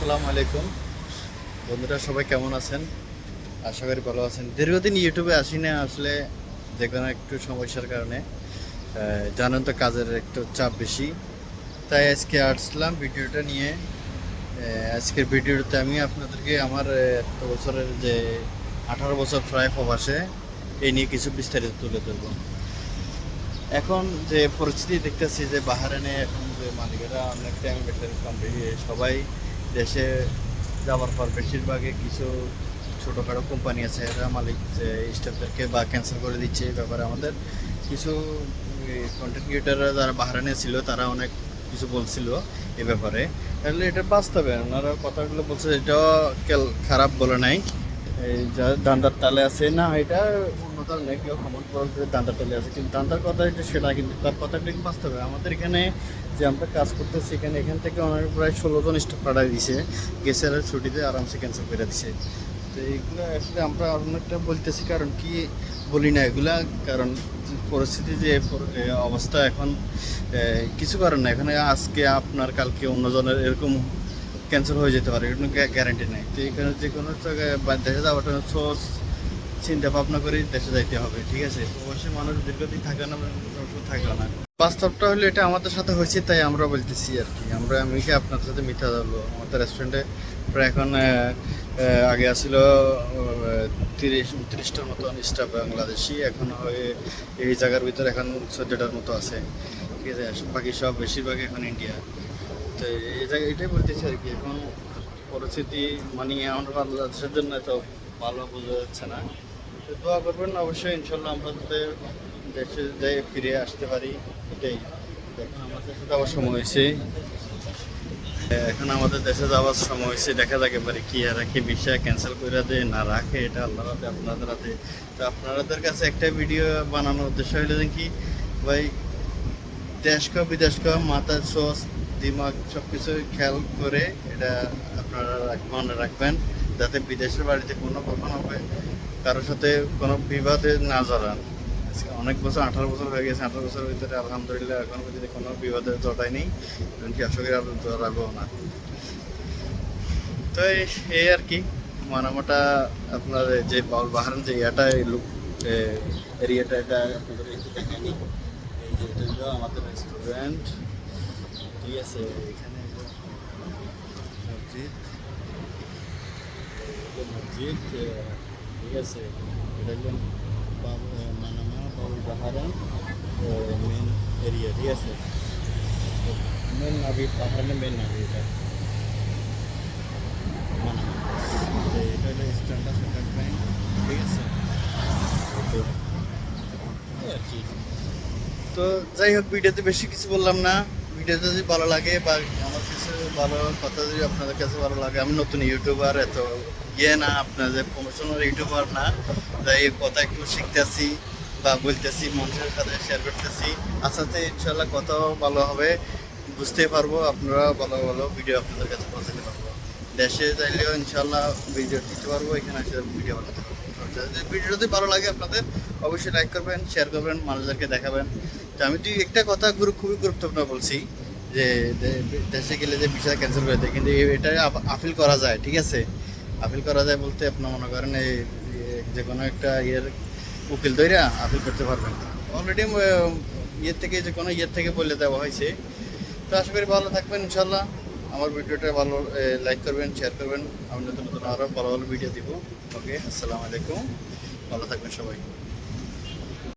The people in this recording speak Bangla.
আসসালামু আলাইকুম বন্ধুরা, সবাই কেমন আছেন? আশা করি ভালো আছেন। দীর্ঘদিন ইউটিউবে আসি না আসলে, যে কোনো একটু সমস্যার কারণে। জানেন তো, কাজের একটু চাপ বেশি, তাই আজকে আসলাম ভিডিওটা নিয়ে। আজকের ভিডিওতে আমি আপনাদেরকে আমার এত বছরের যে 18 বছর প্রায় প্রবাসে, এই নিয়ে কিছু বিস্তারিত তুলে ধরবো। এখন যে পরিস্থিতি দেখতেছি, যে বাহারাইনে এখন যে মালিকেরা অনেক টাইম কোম্পানি সবাই দেশে যাওয়ার পর বেশিরভাগই কিছু ছোটোখাটো কোম্পানি আছে, এরা মালিক স্টাফদেরকে বা ক্যান্সেল করে দিচ্ছে। এই ব্যাপারে আমাদের কিছু কন্টেন্ট ক্রিয়েটাররা যারা বাহারাইনে ছিল, তারা অনেক কিছু বলছিল এ ব্যাপারে। তাহলে এটা বাস্তবে ওনারা কথাগুলো বলছে, এটাও খারাপ বলে নাই। এই যা দান্দার তালে আছে না, এটা উন্নত নেই, কেউ কমন করে দান্দার তালে আছে, কিন্তু দান্দার কথা এটা সেটা, কিন্তু তার কথাটা কিন্তু বাস্তবে। আমাদের এখানে যে আমরা কাজ করতেছি, এখান থেকে অনেক প্রায় 16 জন স্টাফ পাঠাই দিছে, গেছে আর ছুটিতে আরামসে ক্যান্সেল করে দিছে। তো এইগুলো আসলে আমরা অনেকটা বলতেছি, কারণ কি বলি না এগুলা, কারণ পরিস্থিতি যে অবস্থা এখন, কিছু করার না। এখানে আজকে আপনার, কালকে অন্যজনের এরকম ক্যান্সেল হয়ে যেতে পারে, কোনো গ্যারান্টি নেই। তো এখানে যে কোনো জায়গায় দেশে যাওয়াটা সোর্স চিন্তা ভাবনা করে দেশে যাইতে হবে, ঠিক আছে? অবশ্যই মানুষ দীর্ঘদিন থাকে না, থাকে না। বাস্তবটা হলো এটা আমাদের সাথে হয়েছে, তাই আমরা বলতেছি আর কি। আমি কি আপনার সাথে মিথ্যা বলবো? আমাদের রেস্টুরেন্টে প্রায় এখন আগে আসছিল 30-29টার মতন স্টাফ বাংলাদেশি, এখন এই জায়গার ভিতরে এখন 14টার মতো আছে, ঠিক আছে? বাকি সব বেশিরভাগই এখন ইন্ডিয়া। তো এই জায়গায় এটাই বলতেছি আর কি। এখন পরিস্থিতি মানে আমাদের বাংলাদেশের জন্য এত ভালো বোঝা যাচ্ছে না। তো দোয়া করবেন অবশ্যই, ইনশাল্লাহ আমরা যাতে দেশে যাই ফিরে আসতে পারি, এটাই। এখন আমাদের দেশে যাওয়ার সময় হয়েছে, দেখা যাক এবারে কি আর কি বিষয় ক্যান্সেল করে দেয় না রাখে, এটা আল্লাহর হাতে, আপনাদের হাতে। তো আপনাদের কাছে একটা ভিডিও বানানোর উদ্দেশ্য হইলো যে কি, ভাই, দেশ কা বিদেশ কা মাথার সোচ দিমাগ সব কিছু খেয়াল করে এটা আপনারা মনে রাখবেন, যাতে বিদেশের বাড়িতে কখনো কারোর সাথে কোনো বিবাদে না জড়ান। অনেক বছর, 18 বছর হয়ে গেছে, 18 বছরের ভিতরে আলহামদুলিল্লাহ এখন যদি কোনো বিবাদে জড়াই নেই, এমনকি আশা করি আর জড়াবো না। তো এই আর কি মানামাটা। আপনার যে বাহারাইন যে ইয়াটা, এরিয়াটা, এটা আপনাদের একটু দেখায়নি। এই যে এটা হলো আমাদের রেস্টুরেন্ট, ঠিক আছে? এখানে মসজিদ, মসজিদ, ঠিক আছে? এটা হলো মানামা বাউল বাহারাইন মেন এরিয়া, ঠিক আছে? মেন নাভি, বাহারাইনের মেন নাভি এটা মানামা। এটা হলো স্ট্যান্ডার্ড সেন্টার ব্যাংক, ঠিক আছে? আর কি। তো যাই হোক, ভিডিওতে বেশি কিছু বললাম না। ভিডিওতে যদি ভালো লাগে বা আমার কিছু ভালো কথা যদি আপনাদের কাছে ভালো লাগে, আমি নতুন ইউটিউবার, এত না, আপনাদের প্রমোশনাল ইউটিউবার না, তাই এই কথা একটু শিখতেছি বা বলতেছি, মানুষের সাথে শেয়ার করতেছি। আস্তে ইনশাল্লাহ কথাও ভালো হবে, বুঝতে পারবো, আপনারা ভালো ভালো ভিডিও আপনাদের কাছে পৌঁছাতে পারবো। দেশে চাইলেও ইনশাল্লাহ ভিডিও দিতে পারবো, এখানে এসে ভিডিও বানাতে পারবো। ভিডিও যদি ভালো লাগে আপনাদের, অবশ্যই লাইক করবেন, শেয়ার করবেন, মানুষদেরকে দেখাবেন। তো আমি একটা কথা খুবই গুরুত্বপূর্ণ বলছি, যে দেশে গেলে যে ভিসা ক্যান্সেল করে দেয়, কিন্তু এটা আপিল করা যায়, ঠিক আছে? আপিল করা যায় বলতে, আপনার মনে করেন এই যে কোনো একটা উকিল ধইরা আপিল করতে পারবেন। অলরেডি যে কোনো থেকে বলে দেওয়া হয়েছে। তো আশা করি ভালো থাকবেন ইনশাল্লাহ। আমার ভিডিওটা ভালো লাইক করবেন, শেয়ার করবেন। আমি নতুন নতুন আরও ভালো ভালো ভিডিও দিব। ওকে, আসসালামু আলাইকুম, ভালো থাকবেন সবাই।